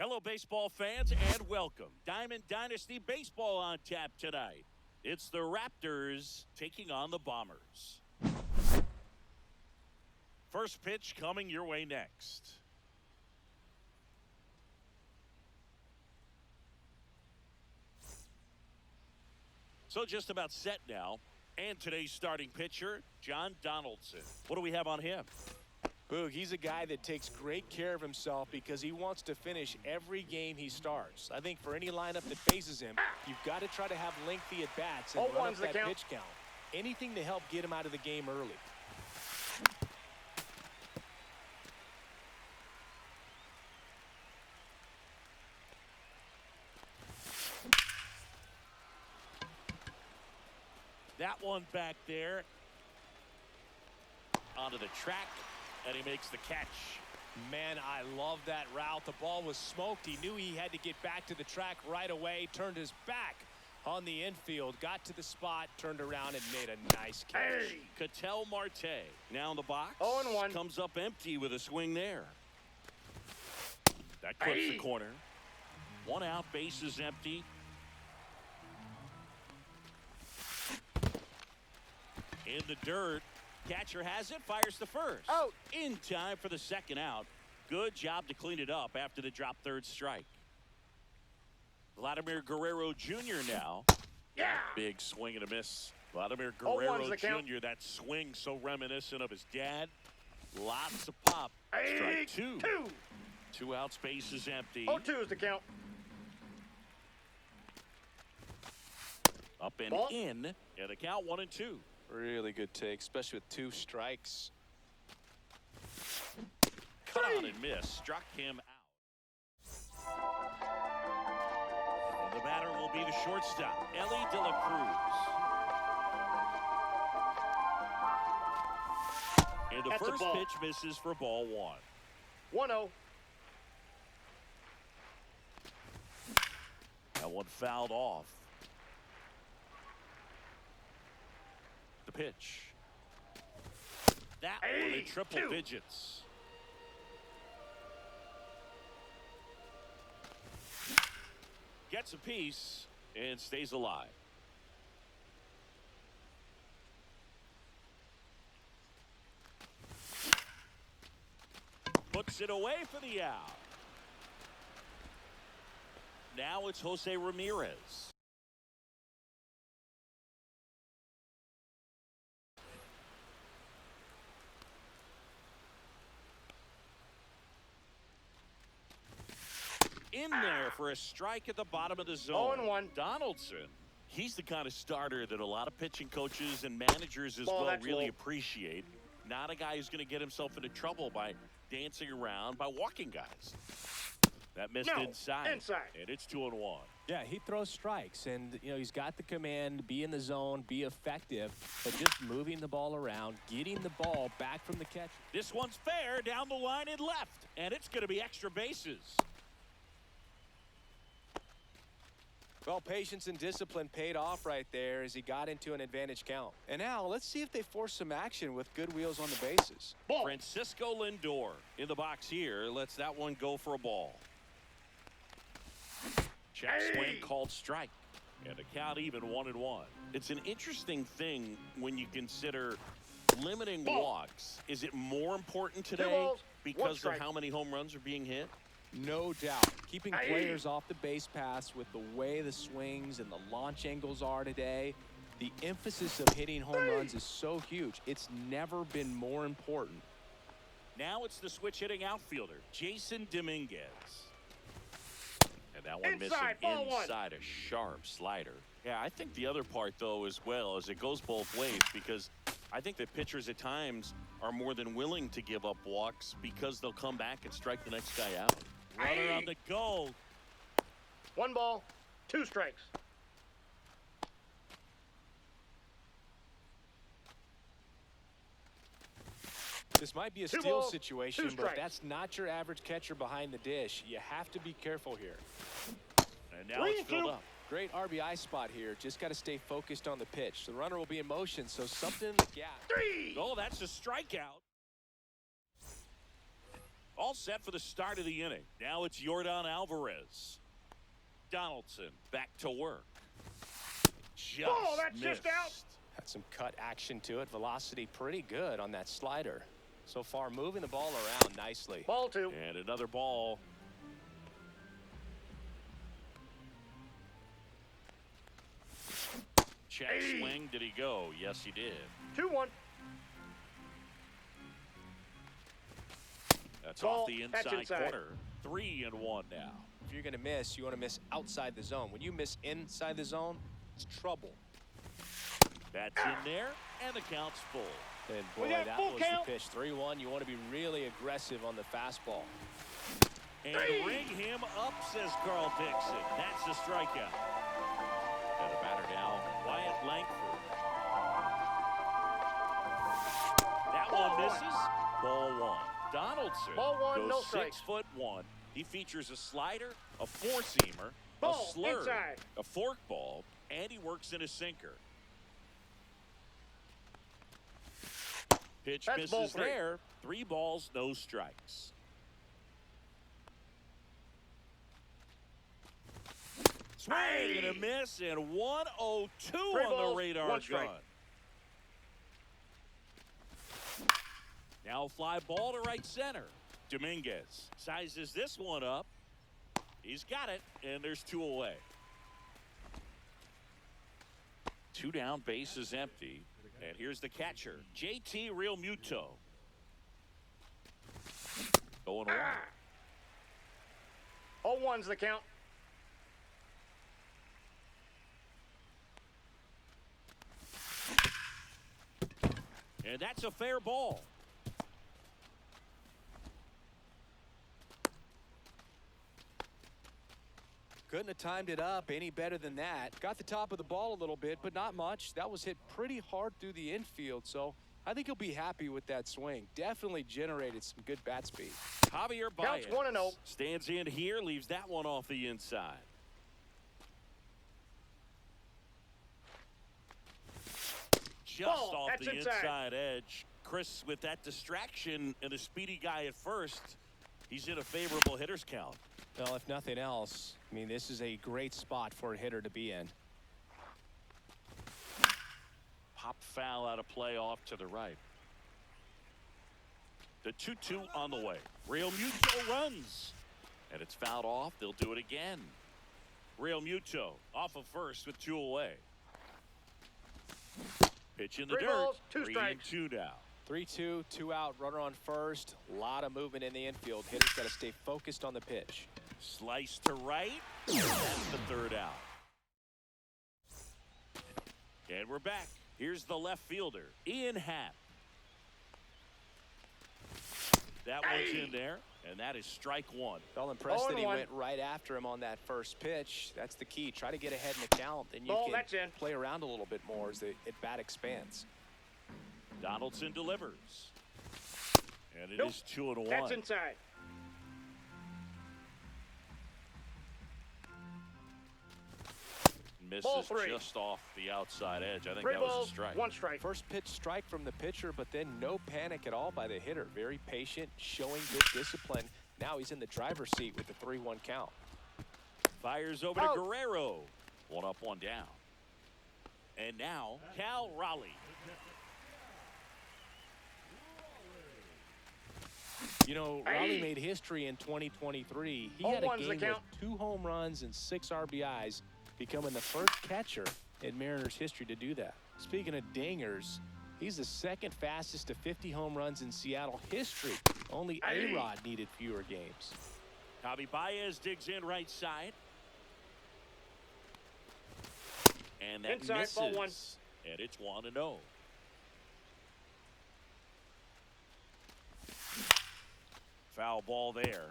Hello, baseball fans, and welcome. Diamond Dynasty Baseball on tap tonight. It's the Raptors taking on the Bombers. First pitch coming your way next. So just about set now. And today's starting pitcher, John Donaldson. What do we have on him? Boog, he's a guy that takes great care of himself because he wants to finish every game he starts. I think for any lineup that faces him, you've got to try to have lengthy at-bats and run up that pitch count. Anything to help get him out of the game early. That one back there. Onto the track. And he makes the catch. Man, I love that route. The ball was smoked. He knew he had to get back to the track right away. Turned his back on the infield. Got to the spot. Turned around and made a nice catch. Hey. Ketel Marte now in the box. 0-1. Comes up empty with a swing there. That clips the corner. One out. Base is empty. In the dirt. Catcher has it, fires the first. Out. In time for the second out. Good job to clean it up after the drop third strike. Vladimir Guerrero Jr. now. Yeah. Big swing and a miss. Vladimir Guerrero 0-1's the count. Jr. That swing so reminiscent of his dad. Lots of pop. Strike two. Two outs, base is empty. 0-2 is the count. Up and Ball. in. And the count 1-2. Really good take, especially with two strikes. Cut on and miss. Struck him out. And the batter will be the shortstop, Ellie De La Cruz. And the That's a first ball. pitch misses for ball one. 1-0. That one fouled off. The pitch. That one in triple digits. Gets a piece and stays alive. Puts it away for the out. Now it's Jose Ramirez. In there for a strike at the bottom of the zone. 0-1. Donaldson. He's the kind of starter that a lot of pitching coaches and managers as well really appreciate. Not a guy who's going to get himself into trouble by dancing around, by walking guys. That missed inside. And it's 2-1. Yeah, he throws strikes, and he's got the command, be in the zone, be effective, but just moving the ball around, getting the ball back from the catcher. This one's fair down the line and left, and it's going to be extra bases. Well, patience and discipline paid off right there as he got into an advantage count. And now let's see if they force some action with good wheels on the bases. Ball. Francisco Lindor in the box here lets that one go for a ball. Check swing called strike. And the count even 1-1. It's an interesting thing when you consider limiting walks. Is it more important today because of how many home runs are being hit? No doubt. Keeping players off the base paths with the way the swings and the launch angles are today, the emphasis of hitting home runs is so huge. It's never been more important. Now it's the switch hitting outfielder, Jason Dominguez. And that one missing inside a sharp slider. Yeah, I think the other part, though, as well, is it goes both ways because I think that pitchers at times are more than willing to give up walks because they'll come back and strike the next guy out. Runner on the go. 1 ball, 2 strikes. This might be a steal situation, but that's not your average catcher behind the dish. You have to be careful here. And now it's filled up. Great RBI spot here. Just got to stay focused on the pitch. The runner will be in motion, so something in the gap. Oh, that's a strikeout. All set for the start of the inning. Now it's Yordan Alvarez. Donaldson back to work. That's just out. Had some cut action to it. Velocity pretty good on that slider. So far, moving the ball around nicely. Ball 2. And another ball. Check swing. Did he go? Yes, he did. 2-1. That's Ball. off the That's inside inside. corner. 3-1 now. If you're going to miss, you want to miss outside the zone. When you miss inside the zone, it's trouble. That's in there, and the count's full. And We boy, got that full was count. the pitch. 3-1. You want to be really aggressive on the fastball. And ring him up, says Carl Dixon. That's the strikeout. Got a batter now, Wyatt Langford. That one misses. Ball 1. Donaldson Ball 1, goes no strikes. 6'1". He features a slider, a four-seamer, a Ball slurve, inside. a forkball, and he works in a sinker. Pitch That's ball misses 3. there. 3 balls, no strikes. Swing and a miss, and 102 3 on the balls, radar 1 strike. gun. Now fly ball to right center. Dominguez sizes this one up. He's got it, and there's 2 away. 2 down, base is empty. And here's the catcher, JT Realmuto. 0-1. 0-1's the count. And that's a fair ball. Couldn't have timed it up any better than that. Got the top of the ball a little bit, but not much. That was hit pretty hard through the infield, so I think he'll be happy with that swing. Definitely generated some good bat speed. Javier Baez Counts 1-0. stands in here, leaves that one off the inside. Just Ball. off That's the inside. edge. Chris, with that distraction and a speedy guy at first, he's in a favorable hitter's count. Well, if nothing else, I mean, this is a great spot for a hitter to be in. Pop foul out of play off to the right. The 2-2 on the way. Realmuto runs. And it's fouled off. They'll do it again. Realmuto off of first with 2 away. Pitch in the 3 dirt. balls, 2 strikes. 3-2 now. 3-2, 2 out, runner on first. A lot of movement in the infield. Hitter's got to stay focused on the pitch. Slice to right. That's the 3rd out. And we're back. Here's the left fielder, Ian Happ. That one's in there, and that is strike 1. Felt impressed that he 0-1. went right after him on that first pitch. That's the key. Try to get ahead in the count, then you Ball, can that's in. play around a little bit more as the at-bat expands. Donaldson delivers. And it Nope. is 2-1. That's inside. Ball Misses 3. just off the outside edge. I think 3 that was a balls, strike. 1 strike. First pitch strike from the pitcher, but then no panic at all by the hitter. Very patient, showing good discipline. Now he's in the driver's seat with the 3-1 count. Fires over Out. to Guerrero. 1 up, 1 down. And now Cal Raleigh. You know, Raleigh made history in 2023. He Oh, had a one's the game with count. 2 home runs and 6 RBIs, becoming the first catcher in Mariners history to do that. Speaking of dingers, he's the 2nd fastest to 50 home runs in Seattle history. Only A-Rod needed fewer games. Javi Baez digs in right side. And that Inside, misses. ball 1. And it's 1-0. Foul ball there.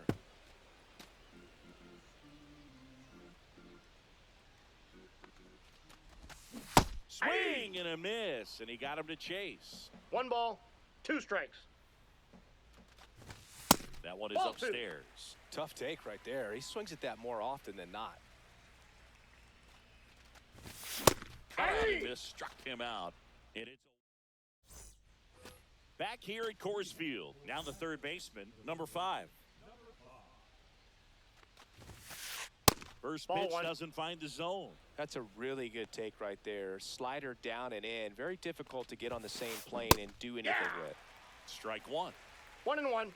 Swing and a miss, and he got him to chase. 1 ball, 2 strikes. That one is Ball 2. upstairs. Tough take right there. He swings at that more often than not. This struck him out, and it's back here at Coors Field. Now the 3rd baseman, number 5, First Ball pitch one. doesn't find the zone. That's a really good take right there. Slider down and in. Very difficult to get on the same plane and do anything with. Strike one. 1-1.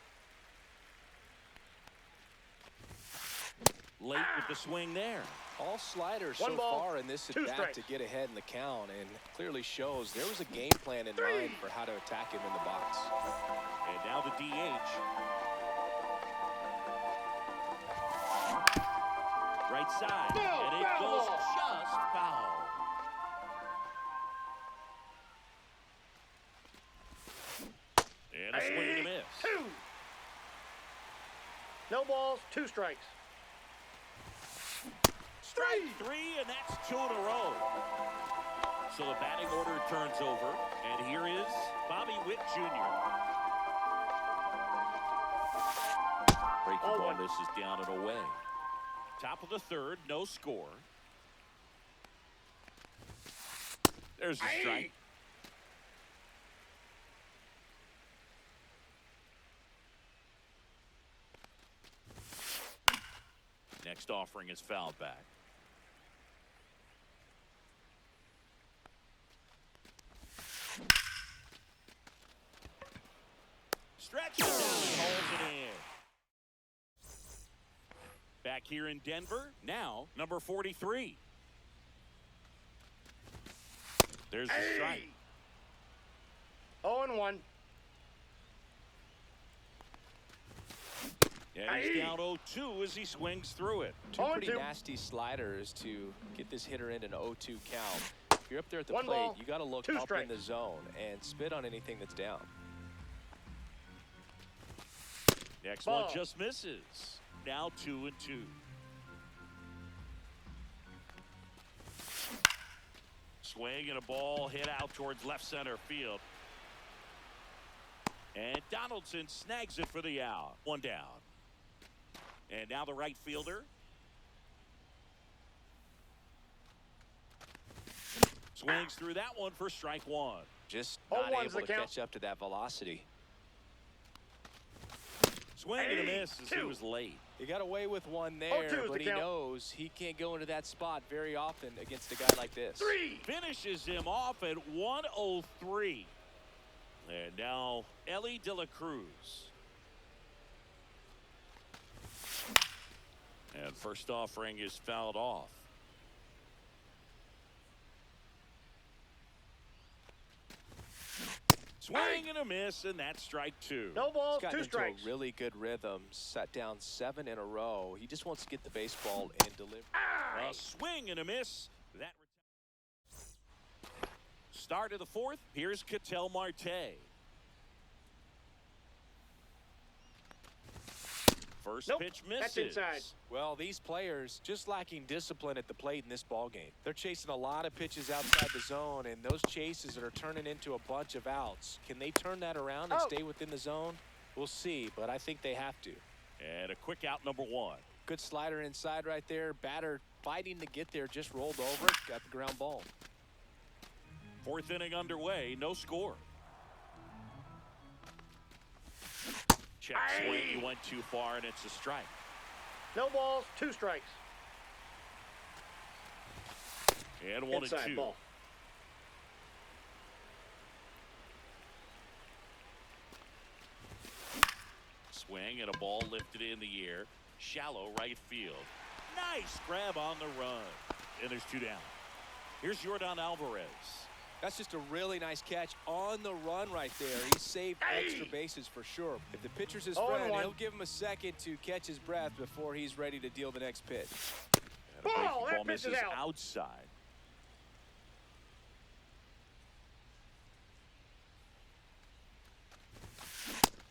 Late with the swing there. All sliders One so ball, far in this two at-bat strikes. to get ahead in the count, and clearly shows there was a game plan in mind for how to attack him in the box. And now the DH. Right side. No, And it foul goes ball. just foul. And a swing and a miss. 2. No balls, 2 strikes. Strike three, and that's 2 in a row. So the batting order turns over, and here is Bobby Witt Jr. Breaking Oh, ball one. misses down and away. Top of the third, no score. There's a strike. Next offering is fouled back. Stretches down and holds it in. Back here in Denver, now number 43. There's the strike. 0-1. And he's down 0-2 as he swings through it. Two pretty 0-2. nasty sliders to get this hitter in an 0-2 count. If you're up there at the One plate, ball, you got to look 2 up strikes. in the zone and spit on anything that's down. Next Ball. one just misses. Now 2-2. Swing and a ball hit out towards left center field. And Donaldson snags it for the out. 1 down. And now the right fielder. Swings through that one for strike 1. Just Oh, not one's able the to count. catch up to that velocity. Swing and a miss as he 2. was late. He got away with one 0-2 there, is but the he count. knows he can't go into that spot very often against a guy like this. 3. Finishes him off at 103. And now Ellie De La Cruz. And first offering is fouled off. Swing and a miss, and that's strike 2. No balls, He's gotten 2 into strikes. a really good rhythm, sat down 7 in a row. He just wants to get the baseball and deliver. A swing and a miss. That start of the 4th. Here's Ketel Marte. First Nope, pitch that's misses. inside. Well, these players just lacking discipline at the plate in this ball game. They're chasing a lot of pitches outside the zone, and those chases are turning into a bunch of outs. Can they turn that around and Oh. stay within the zone? We'll see, but I think they have to. And a quick out, number 1. Good slider inside right there. Batter fighting to get there, just rolled over, got the ground ball. 4th inning underway, no score. Check swing, he went too far, and it's a strike. No balls, 2 strikes. And 1 Inside and 2. ball. Swing and a ball lifted in the air. Shallow right field. Nice grab on the run. And there's 2 down. Here's Yordan Alvarez. That's just a really nice catch on the run right there. He saved extra bases for sure. If the pitcher's his friend, 0-1. he'll give him a second to catch his breath before he's ready to deal the next pitch. And a breaking Ball, that ball pitch is misses out. outside.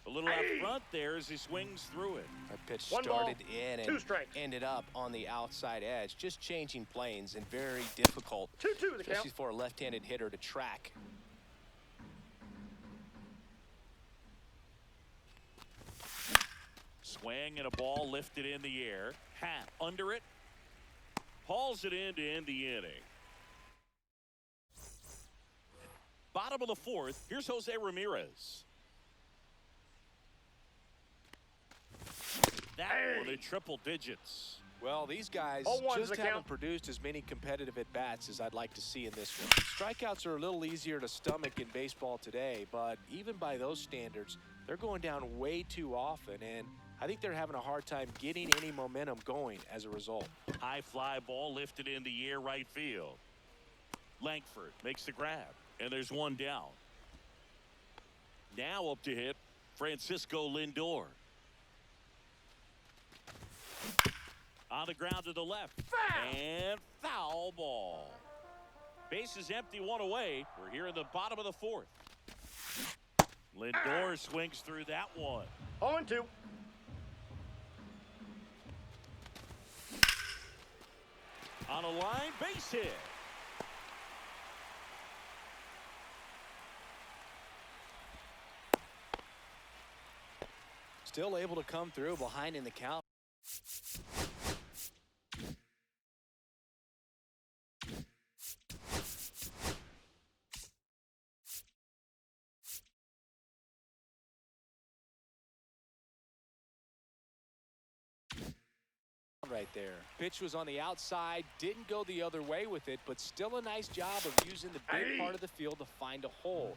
A little out front there as he swings through it. That pitch 1 ball, started in 2 and strikes. ended up on the outside edge, just changing planes and very difficult, 2-2 the especially count. for a left-handed hitter to track. Swing and a ball lifted in the air. Hat under it. Hauls it in to end the inning. Bottom of the 4th. Here's Jose Ramirez. That one in triple digits. Well, these guys 0-1's just the haven't count. produced as many competitive at-bats as I'd like to see in this one. Strikeouts are a little easier to stomach in baseball today, but even by those standards, they're going down way too often, and I think they're having a hard time getting any momentum going as a result. High fly ball lifted in the air right field. Langford makes the grab, and there's one down. Now up to hit Francisco Lindor. On the ground to the left. Foul! And foul ball. Bases empty, one away. We're here in the bottom of the fourth. Lindor swings through that one. 0-2. On a line, base hit. Still able to come through behind in the count. Right there. Pitch was on the outside, didn't go the other way with it, but still a nice job of using the big part of the field to find a hole.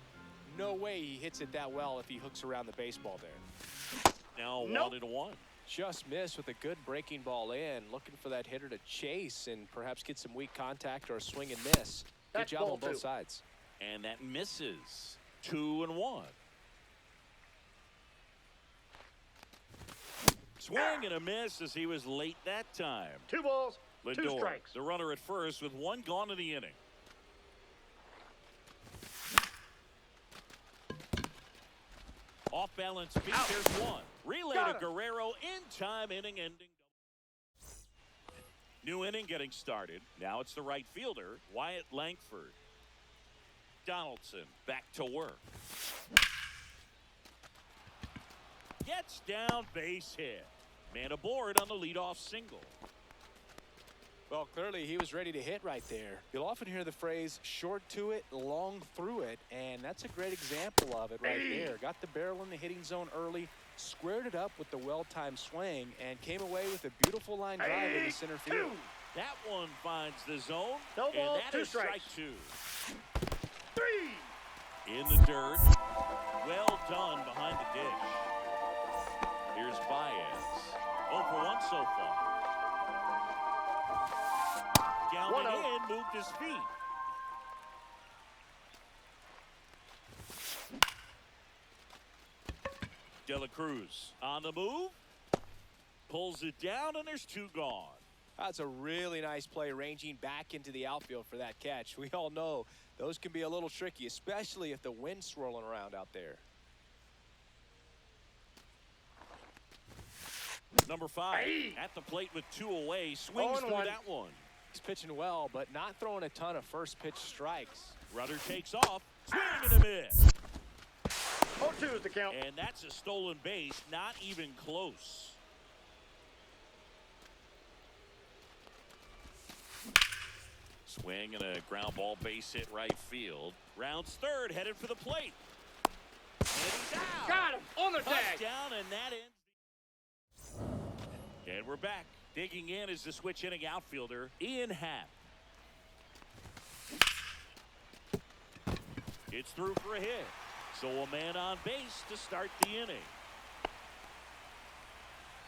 No way he hits it that well if he hooks around the baseball there. Now Nope. 1-1. Just missed with a good breaking ball in, looking for that hitter to chase and perhaps get some weak contact or a swing and miss. Good That's job ball on both two. sides. And that misses. 2-1. Swing and a miss as he was late that time. 2 balls, 2 Lindor, strikes. the runner at first with one gone in the inning. Off balance feet, there's one. Relay Got to him. Guerrero in time, inning ending. New inning getting started. Now it's the right fielder, Wyatt Langford. Donaldson back to work. Gets down, base hit. Man aboard on the leadoff single. Well, clearly he was ready to hit right there. You'll often hear the phrase short to it, long through it, and that's a great example of it right there. Got the barrel in the hitting zone early, squared it up with the well-timed swing, and came away with a beautiful line drive into center field. That one finds the zone. No and balls, that 2 is strike strikes. 2. 3. In the dirt. Well done behind the dish. Here's Baez. 0 for 1 so far. Down 1-0. and in, moved his feet. De La Cruz on the move. Pulls it down, and there's 2 gone. That's a really nice play, ranging back into the outfield for that catch. We all know those can be a little tricky, especially if the wind's swirling around out there. Number 5 at the plate with 2 away. Swings through 0-1. that one. He's pitching well, but not throwing a ton of first pitch strikes. Runner takes off. Swing and a miss. 0-2 is the count. And that's a stolen base. Not even close. Swing and a ground ball, base hit right field. Rounds third, headed for the plate. And he's out. Got him on the tag. Touchdown, and that ends. And we're back. Digging in is the switch inning outfielder, Ian Happ. It's through for a hit. So a man on base to start the inning.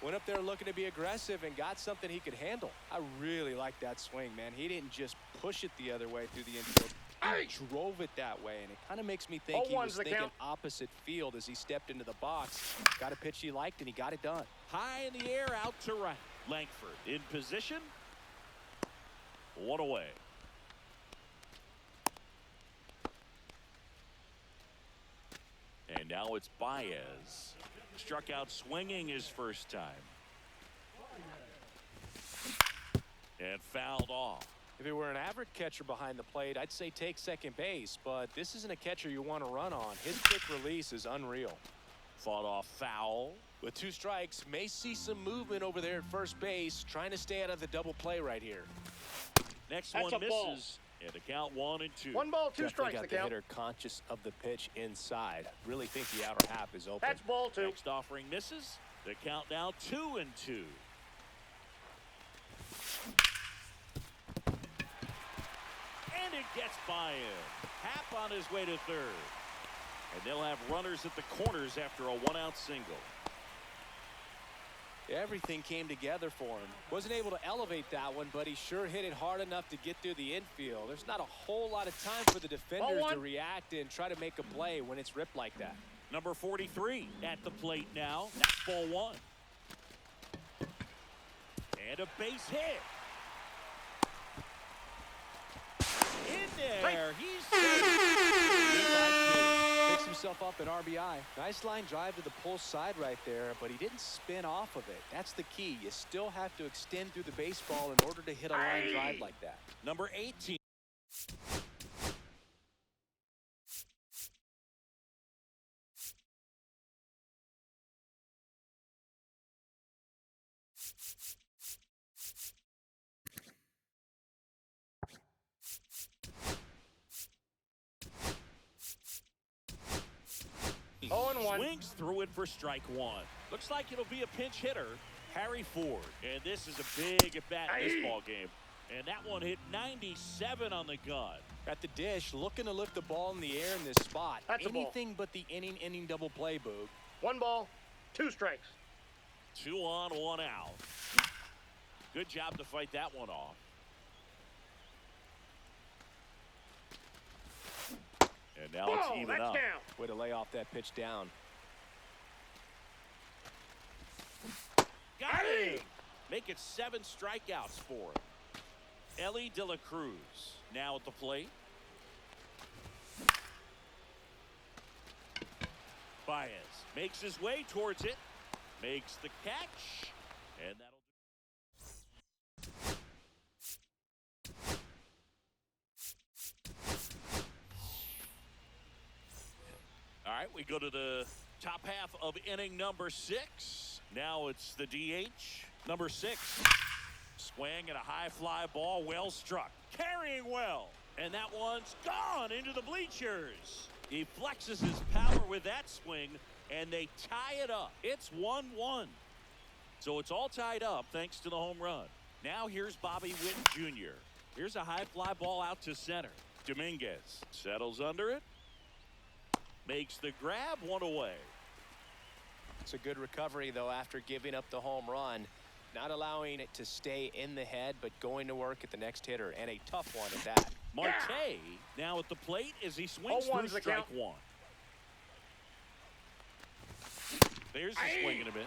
Went up there looking to be aggressive and got something he could handle. I really like that swing, man. He didn't just push it the other way through the infield. He drove it that way, and it kind of makes me think he 0-1's was the thinking count. opposite field as he stepped into the box. Got a pitch he liked, and he got it done. High in the air, out to right. Langford in position. 1 away. And now it's Baez. Struck out swinging his first time. And fouled off. If he were an average catcher behind the plate, I'd say take second base, but this isn't a catcher you want to run on. His quick release is unreal. Fought off foul. With 2 strikes, may see some movement over there at first base, trying to stay out of the double play right here. Next That's one a ball. misses. And the count 1 and 2. 1 ball, 2 Definitely strikes got the the count. hitter conscious of the pitch inside. Really think the outer half is open. That's ball 2. Next offering misses. The count now 2 and 2. Gets by him. Happ on his way to third. And they'll have runners at the corners after a one-out single. Everything came together for him. Wasn't able to elevate that one, but he sure hit it hard enough to get through the infield. There's not a whole lot of time for the defenders to react and try to make a play when it's ripped like that. Number 43 at the plate now. That's ball one. And a base hit. In there. He's picks himself up an RBI. Nice line drive to the pull side right there, but he didn't spin off of it. That's the key. You still have to extend through the baseball in order to hit a line drive like that. Number 18. Swings through it for strike one. Looks like it'll be a pinch hitter, Harry Ford. And this is a big at-bat in this ball game. And that one hit 97 on the gun. At the dish, looking to lift the ball in the air in this spot. That's anything but the inning double play, Boog. 1 ball, 2 strikes. 2 on, 1 out. Good job to fight that one off. And now it's even up. Down. Way to lay off that pitch down. Got him. Make it 7 strikeouts for him. Ellie De La Cruz now at the plate. Baez makes his way towards it. Makes the catch. And that'll All right, we go to the top half of inning number 6. Now it's the DH. Number 6. Swing and a high fly ball, well struck. Carrying well. And that one's gone into the bleachers. He flexes his power with that swing, and they tie it up. It's 1-1. So it's all tied up thanks to the home run. Now here's Bobby Witt Jr. Here's a high fly ball out to center. Dominguez settles under it. Makes the grab, 1 away. It's a good recovery, though, after giving up the home run. Not allowing it to stay in the head, but going to work at the next hitter, and a tough one at that. Marte now at the plate as he swings through strike 1. There's a swing and a miss.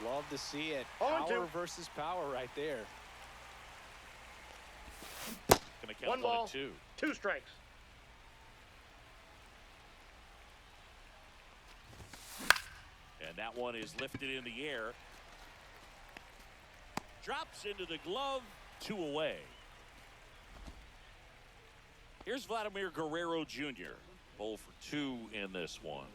Love to see it. Power versus power right there. Gonna count 1 ball, 2. 2 strikes. And that one is lifted in the air. Drops into the glove, 2 away. Here's Vladimir Guerrero Jr. 0 for 2 in this one.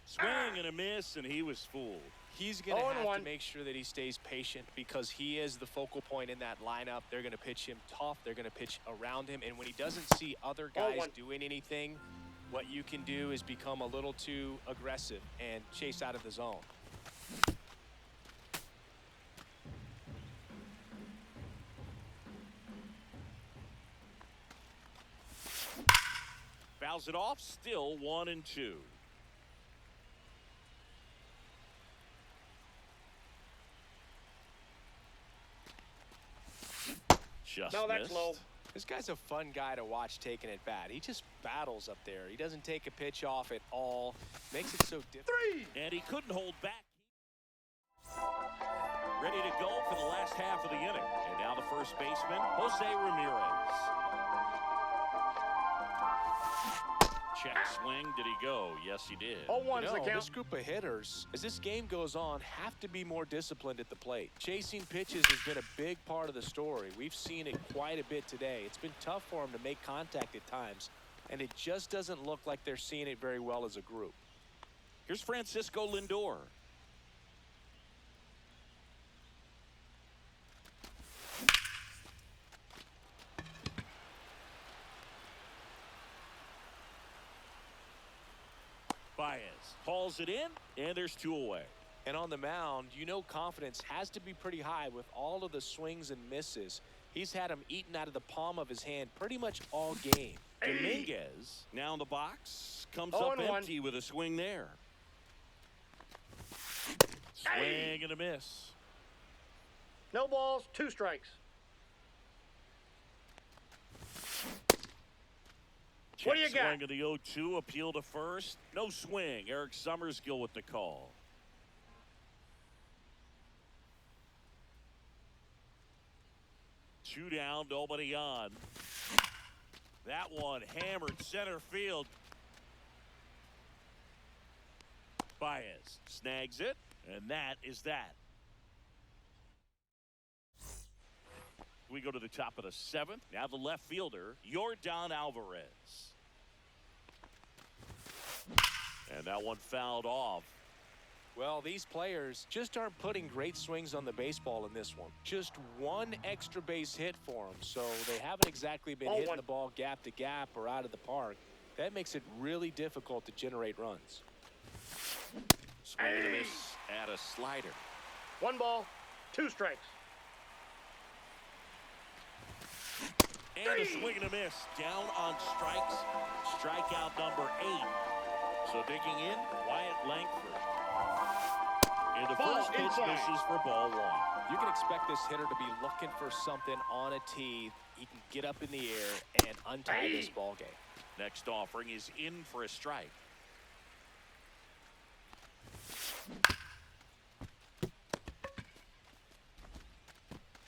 Swing and a miss, and he was fooled. He's going to have to make sure that he stays patient because he is the focal point in that lineup. They're going to pitch him tough. They're going to pitch around him. And when he doesn't see other guys doing anything, what you can do is become a little too aggressive and chase out of the zone. Fouls it off, still 1-2. Just no, that's missed. low. This guy's a fun guy to watch taking it bat. He just battles up there. He doesn't take a pitch off at all. Makes it so different. 3. And he couldn't hold back. Ready to go for the last half of the inning. And now the first baseman, Jose Ramirez. Check swing. Did he go? Yes, he did. 0-1's the count. This group of hitters, as this game goes on, have to be more disciplined at the plate. Chasing pitches has been a big part of the story. We've seen it quite a bit today. It's been tough for them to make contact at times, and it just doesn't look like they're seeing it very well as a group. Here's Francisco Lindor. Baez hauls it in, and there's 2 away. And on the mound, you know confidence has to be pretty high with all of the swings and misses. He's had him eaten out of the palm of his hand pretty much all game. Dominguez now in the box. Comes Oh, up and one. empty with a swing there. Swing and a miss. No balls, 2 strikes. What do you Check got? swing of the 0-2, appeal to first. No swing. Eric Summerskill with the call. Two down, nobody on. That one hammered center field. Baez snags it, and that is that. We go to the top of the 7th. Now the left fielder, Yordan Alvarez. And that one fouled off. Well, these players just aren't putting great swings on the baseball in this one. Just one extra base hit for them, so they haven't exactly been hitting the ball gap to gap or out of the park. That makes it really difficult to generate runs. Swing and a miss at a slider. 1 ball, 2 strikes. And a swing and a miss. Down on strikes. Strikeout number 8. So digging in, Wyatt Langford. And the first pitch misses for ball 1. You can expect this hitter to be looking for something on a tee. He can get up in the air and untie this ball game. Next offering is in for a strike.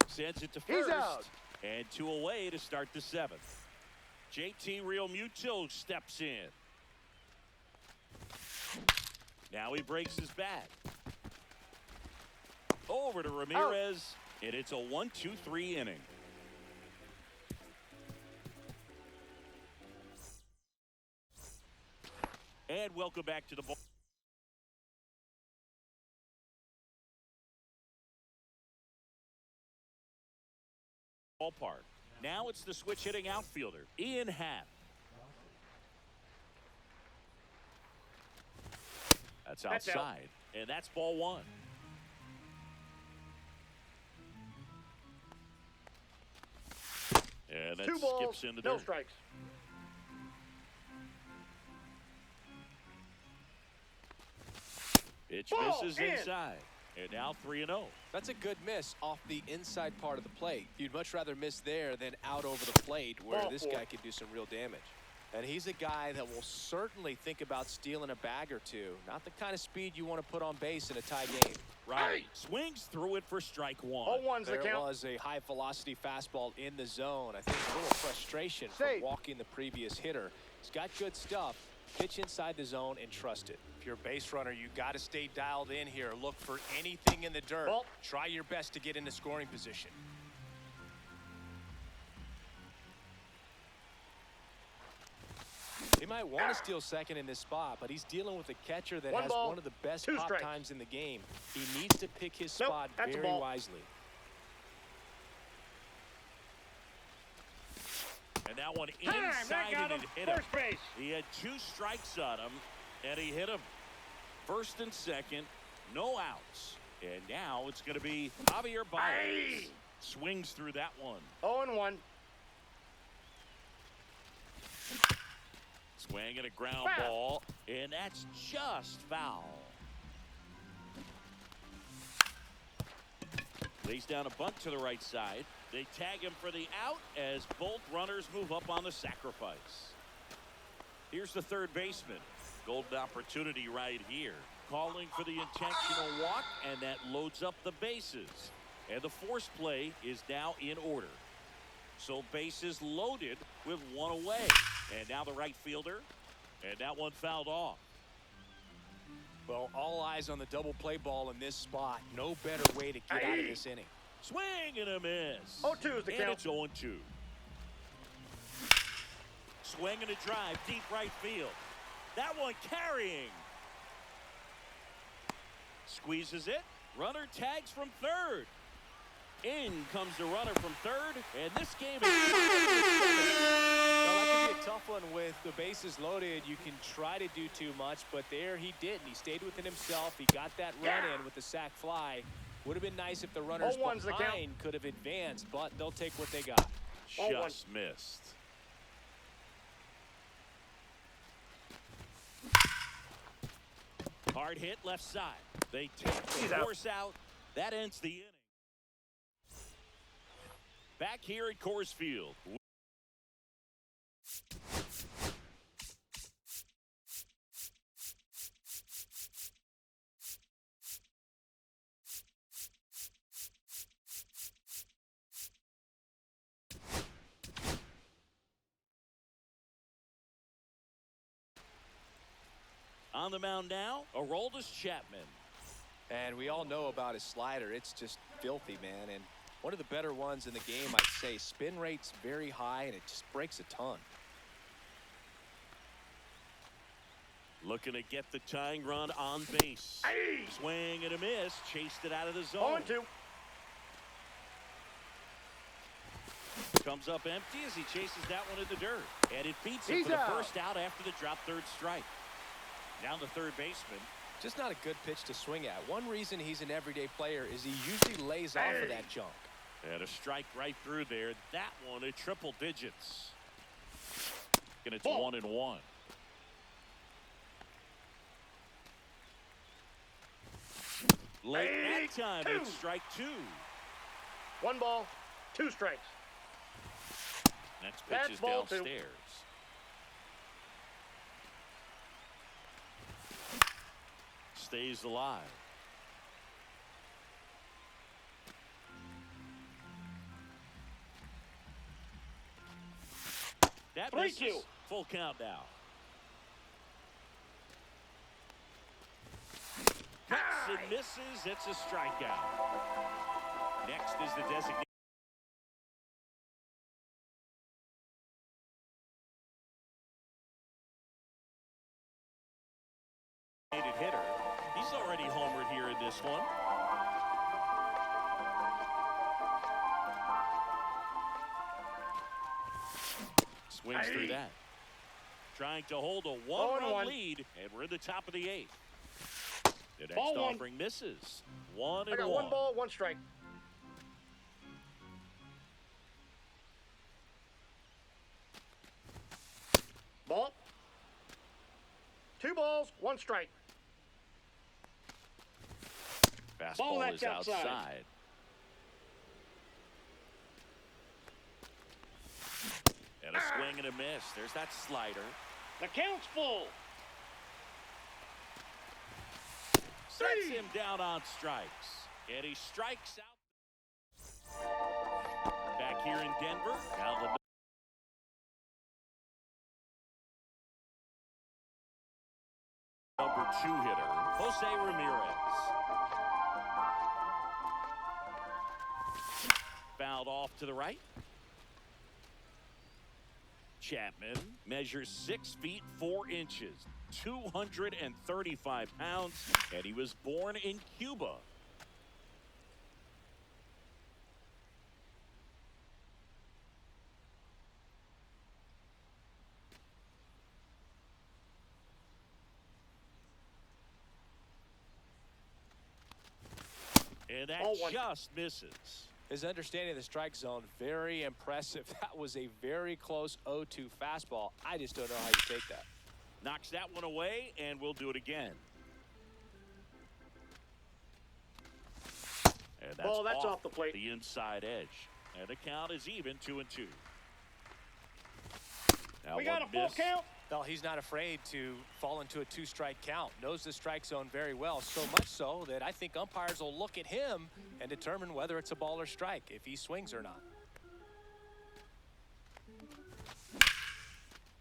Sends it to first. He's out. And 2 away to start the 7th. JT Realmuto steps in. Now he breaks his bat. Over to Ramirez, and it's a 1-2-3 inning. And welcome back to the ballpark. Now it's the switch hitting outfielder, Ian Happ. That's outside, and that's ball 1. And that 2 balls, skips into no dirt. strikes. Pitch Ball misses in. inside, and now 3-0. That's a good miss off the inside part of the plate. You'd much rather miss there than out over the plate where Ball this 4. guy could do some real damage. And he's a guy that will certainly think about stealing a bag or two. Not the kind of speed you want to put on base in a tie game. Right. Swings through it for strike 1. 0-1's the There count. was a high velocity fastball in the zone. I think a little frustration from Safe. walking the previous hitter. He's got good stuff. Pitch inside the zone and trust it. If you're a base runner, you got to stay dialed in here. Look for anything in the dirt. Ball. Try your best to get into scoring position. He might want to steal second in this spot, but he's dealing with a catcher that 1 has ball, one of the best 2 pop strikes. times in the game. He needs to pick his Nope, spot that's a very ball. wisely. And that one Time, inside that got and him. it hit him. First base. He had 2 strikes on him, and he hit him. First and second, no outs. And now it's going to be Javier Baez. Swings through that one. 0-1. Swing and a ground Foul. ball, and that's just foul. Lays down a bunt to the right side. They tag him for the out as both runners move up on the sacrifice. Here's the third baseman. Golden opportunity right here. Calling for the intentional walk, and that loads up the bases. And the force play is now in order. So bases loaded with 1 away. And now the right fielder, and that one fouled off. Well, all eyes on the double play ball in this spot. No better way to get out of this inning. Swing and a miss. 0-2 is the and count. it's 0-2. Swing and a drive, deep right field. That one carrying. Squeezes it. Runner tags from third. In comes the runner from third, and this game is... Well, that could be a tough one with the bases loaded. You can try to do too much, but there he didn't. He stayed within himself. He got that run in with the sac fly. Would have been nice if the runners 0-1's the count. behind could have advanced, but they'll take what they got. Just missed. Hard hit left side. They take the force out. That ends the inning. Back here at Coors Field. On the mound now, Aroldis Chapman. And we all know about his slider. It's just filthy, man. And one of the better ones in the game, I'd say. Spin rate's very high, and it just breaks a ton. Looking to get the tying run on base. Hey. Swing and a miss. Chased it out of the zone. 0-2. Comes up empty as he chases that one in the dirt. And it beats him for the first out after the drop third strike. Down the third baseman. Just not a good pitch to swing at. One reason he's an everyday player is he usually lays off of that junk. And a strike right through there. That one at triple digits. And it's 1-1. Late that time, it's strike 2. 1 ball, 2 strikes. Next pitch is downstairs. Stays alive. That misses. Full count now. Cuts and misses. It's a strikeout. Next is the designated hitter. He's already homered here in this one. Swings through that. Trying to hold a one-run lead, and we're in the top of the 8th. The next offering misses. 1-1. I got 1 ball, 1 strike. Ball. 2 balls, 1 strike. Fastball is outside. And a swing and a miss. There's that slider. The count's full. Sets him down on strikes. And he strikes out. Back here in Denver. Now the number 2 hitter, Jose Ramirez. Fouled off to the right. Chapman measures 6 feet 4 inches, 235 pounds, and he was born in Cuba. And that just misses. His understanding of the strike zone, very impressive. That was a very close 0-2 fastball. I just don't know how you take that. Knocks that one away, and we'll do it again. And that's off the plate. The inside edge. And the count is even, 2-2. Now we got a full count. Well, he's not afraid to fall into a 2-strike count. Knows the strike zone very well, so much so that I think umpires will look at him and determine whether it's a ball or strike, if he swings or not.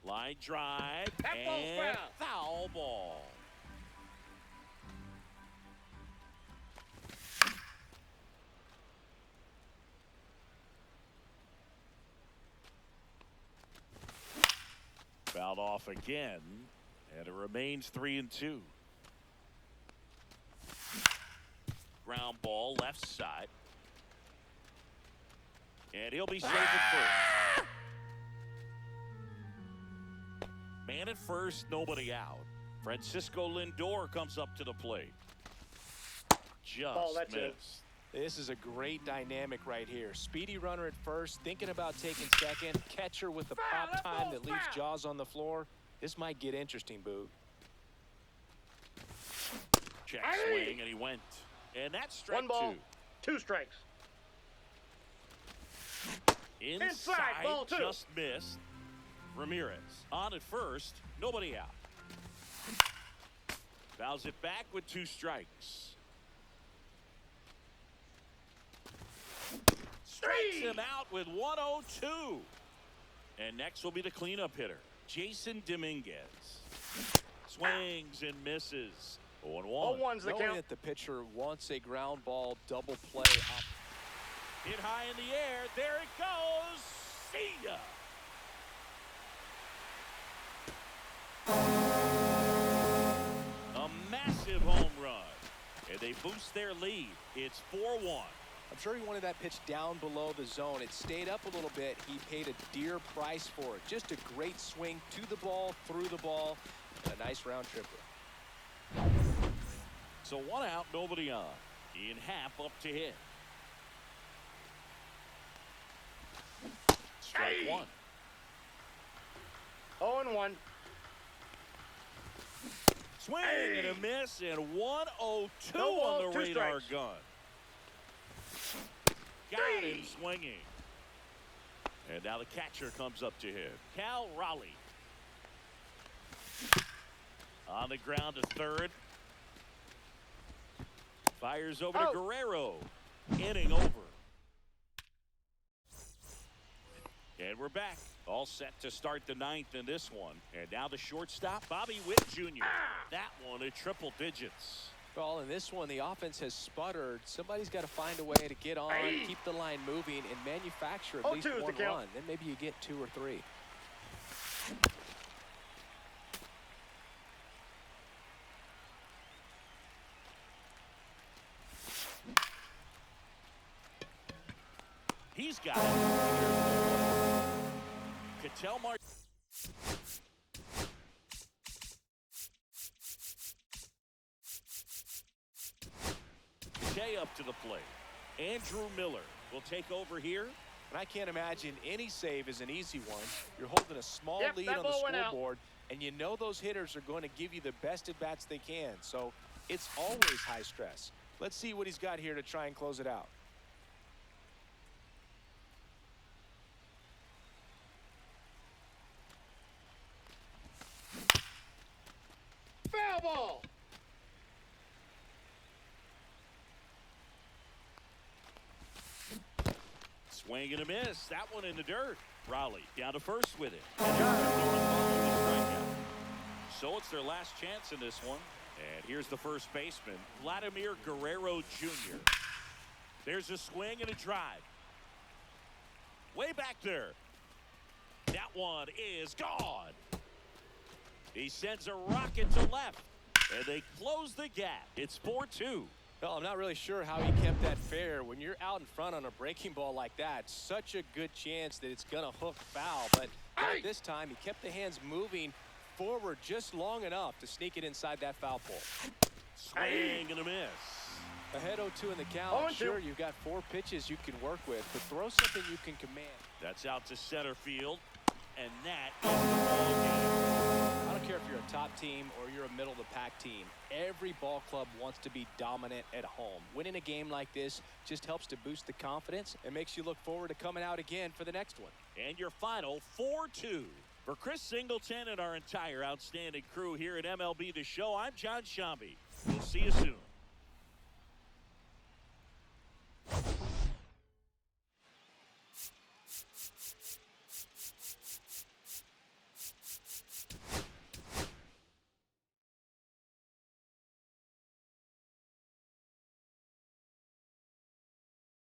Line drive and foul ball. Fouled off again, and it remains 3-2. Ground ball left side. And he'll be safe at first. Man at first, nobody out. Francisco Lindor comes up to the plate. Just missed. This is a great dynamic right here. Speedy runner at first, thinking about taking second. Catcher with the pop time that leaves Jaws on the floor. This might get interesting, Boog. Check swing, and he went. And that's strike 1 ball, 2. 2 strikes. Inside, ball 2. just missed. Ramirez on at first, nobody out. Fouls it back with 2 strikes. Strikes him out with 102. And next will be the cleanup hitter, Jason Dominguez. Swings and misses. 0-1. 0-1's the Knowing count. that the pitcher wants a ground ball double play up. Hit high in the air. There it goes. See ya. A massive home run. And they boost their lead. It's 4-1. I'm sure he wanted that pitch down below the zone. It stayed up a little bit. He paid a dear price for it. Just a great swing to the ball, through the ball. A nice round tripper. So 1 out, nobody on. In half up to hit. Strike 1. 0-1. Swing and a miss, and 102 No on balls, the 2 radar strikes. gun. Got him swinging. And now the catcher comes up to him, Cal Raleigh. On the ground to third. Fires over to Guerrero. Inning over. And we're back. All set to start the 9th in this one. And now the shortstop, Bobby Witt Jr. That one at triple digits. Well, in this one, the offense has sputtered. Somebody's got to find a way to get on, keep the line moving, and manufacture at least 0-2 is the 1 count. run. Then maybe you get 2 or 3. He's got it. Cattell Martin. Jay up to the plate. Andrew Miller will take over here. And I can't imagine any save is an easy one. You're holding a small Yep, lead that on the ball went out. scoreboard, and you know those hitters are going to give you the best at-bats they can. So it's always high stress. Let's see what he's got here to try and close it out. Foul ball. Swing and a miss. That one in the dirt. Raleigh down to first with it. Strikeout. So it's their last chance in this one. And here's the first baseman, Vladimir Guerrero Jr. There's a swing and a drive. Way back there. That one is gone. He sends a rocket to left. And they close the gap. It's 4-2. Well, I'm not really sure how he kept that fair. When you're out in front on a breaking ball like that, such a good chance that it's going to hook foul. But not this time, he kept the hands moving forward just long enough to sneak it inside that foul pole. Swing and a miss. Ahead 0-2 in the count. 0-2. Sure, you've got 4 pitches you can work with, but throw something you can command. That's out to center field. And that is the ball game. I don't care if you're a top team or you're a middle-of-the-pack team. Every ball club wants to be dominant at home. Winning a game like this just helps to boost the confidence and makes you look forward to coming out again for the next one. And your final 4-2. For Chris Singleton and our entire outstanding crew here at MLB The Show, I'm John Shambi. We'll see you soon.